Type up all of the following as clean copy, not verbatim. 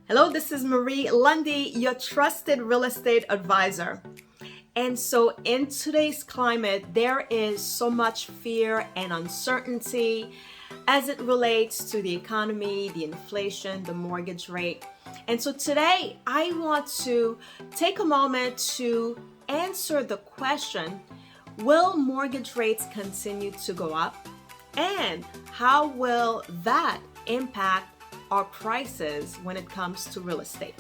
Hello, this is Marie Lundi, your trusted real estate advisor. And so, in today's climate, there is so much fear and uncertainty as it relates to the economy, the inflation, the mortgage rate. And so, today I want to take a moment to answer the question: will mortgage rates continue to go up? And how will that impact our prices when it comes to real estate?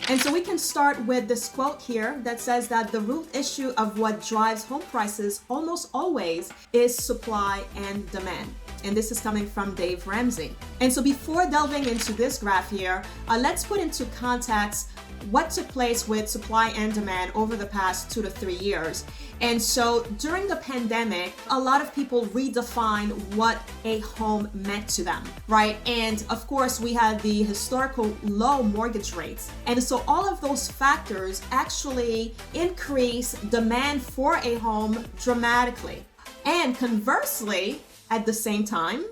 And so we can start with this quote here that says that the root issue of what drives home prices almost always is supply and demand. And this is coming from Dave Ramsey. And so before delving into this graph here, let's put into context what took place with supply and demand over the past 2 to 3 years. And so during the pandemic, a lot of people redefined what a home meant to them, right? And of course, we had the historical low mortgage rates. And so all of those factors actually increase demand for a home dramatically. And conversely, at the same time,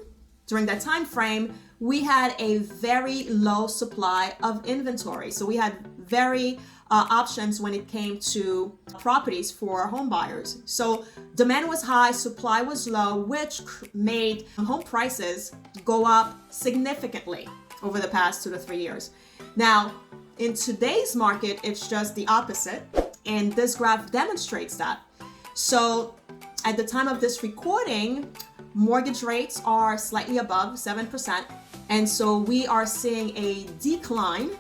during that time frame, we had a very low supply of inventory. So we had very options when it came to properties for home buyers. So demand was high, supply was low, which made home prices go up significantly over the past 2 to 3 years. Now, in today's market, it's just the opposite, and this graph demonstrates that. So at the time of this recording, mortgage rates are slightly above 7%. And so we are seeing a decline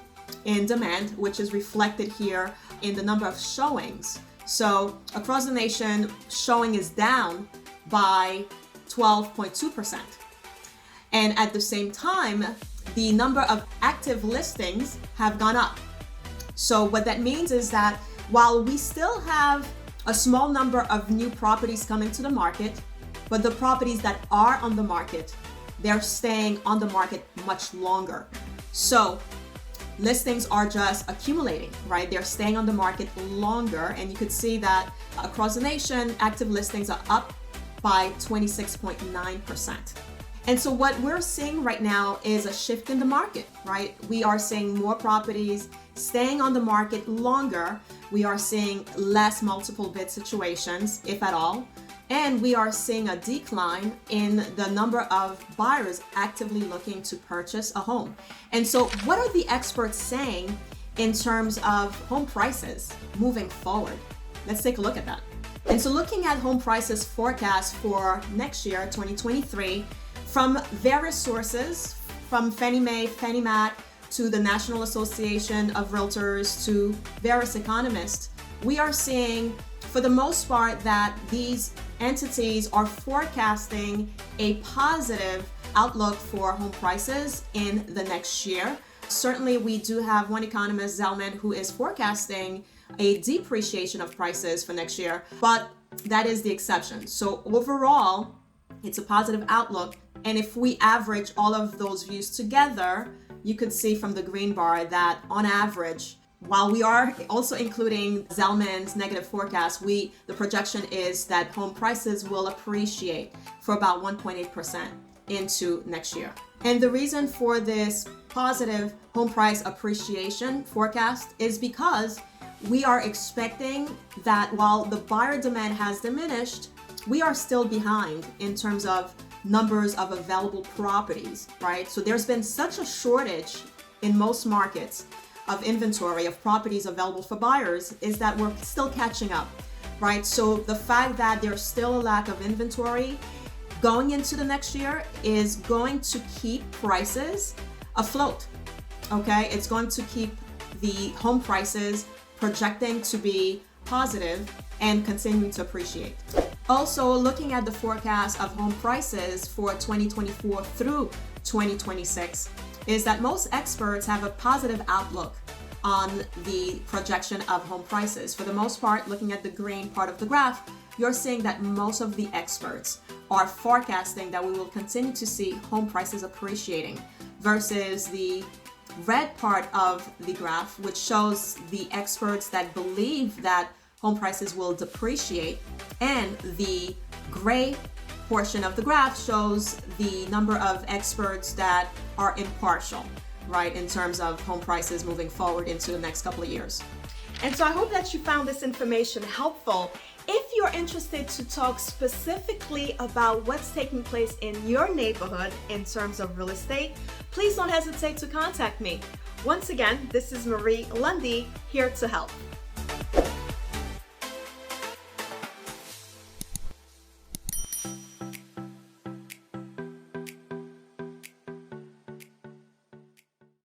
in demand, which is reflected here in the number of showings. So across the nation, showing is down by 12.2%. And at the same time, the number of active listings have gone up. So what that means is that while we still have a small number of new properties coming to the market, but the properties that are on the market, they're staying on the market much longer. So listings are just accumulating, right? They're staying on the market longer. And you could see that across the nation, active listings are up by 26.9%. And so what we're seeing right now is a shift in the market, right? We are seeing more properties staying on the market longer. We are seeing less multiple bid situations, if at all. And we are seeing a decline in the number of buyers actively looking to purchase a home. And so what are the experts saying in terms of home prices moving forward? Let's take a look at that. And so looking at home prices forecast for next year, 2023, from various sources, from Fannie Mae, Fannie Mac, to the National Association of Realtors, to various economists, we are seeing, for the most part, that these entities are forecasting a positive outlook for home prices in the next year. Certainly, we do have one economist, Zelman, who is forecasting a depreciation of prices for next year, but that is the exception. So overall, it's a positive outlook. And if we average all of those views together, you could see from the green bar that on average, while we are also including Zelman's negative forecast, the projection is that home prices will appreciate for about 1.8% into next year. And the reason for this positive home price appreciation forecast is because we are expecting that while the buyer demand has diminished, we are still behind in terms of numbers of available properties, right? So there's been such a shortage in most markets of inventory of properties available for buyers is that we're still catching up, right? So the fact that there's still a lack of inventory going into the next year is going to keep prices afloat, okay? It's going to keep the home prices projecting to be positive and continuing to appreciate. Also, looking at the forecast of home prices for 2024 through 2026, is that most experts have a positive outlook on the projection of home prices. For the most part, looking at the green part of the graph, you're seeing that most of the experts are forecasting that we will continue to see home prices appreciating, versus the red part of the graph, which shows the experts that believe that home prices will depreciate, and the gray portion of the graph shows the number of experts that are impartial. right, in terms of home prices moving forward into the next couple of years. And so I hope that you found this information helpful. If you're interested to talk specifically about what's taking place in your neighborhood in terms of real estate, please don't hesitate to contact me. Once again, this is Marie Lundi, here to help.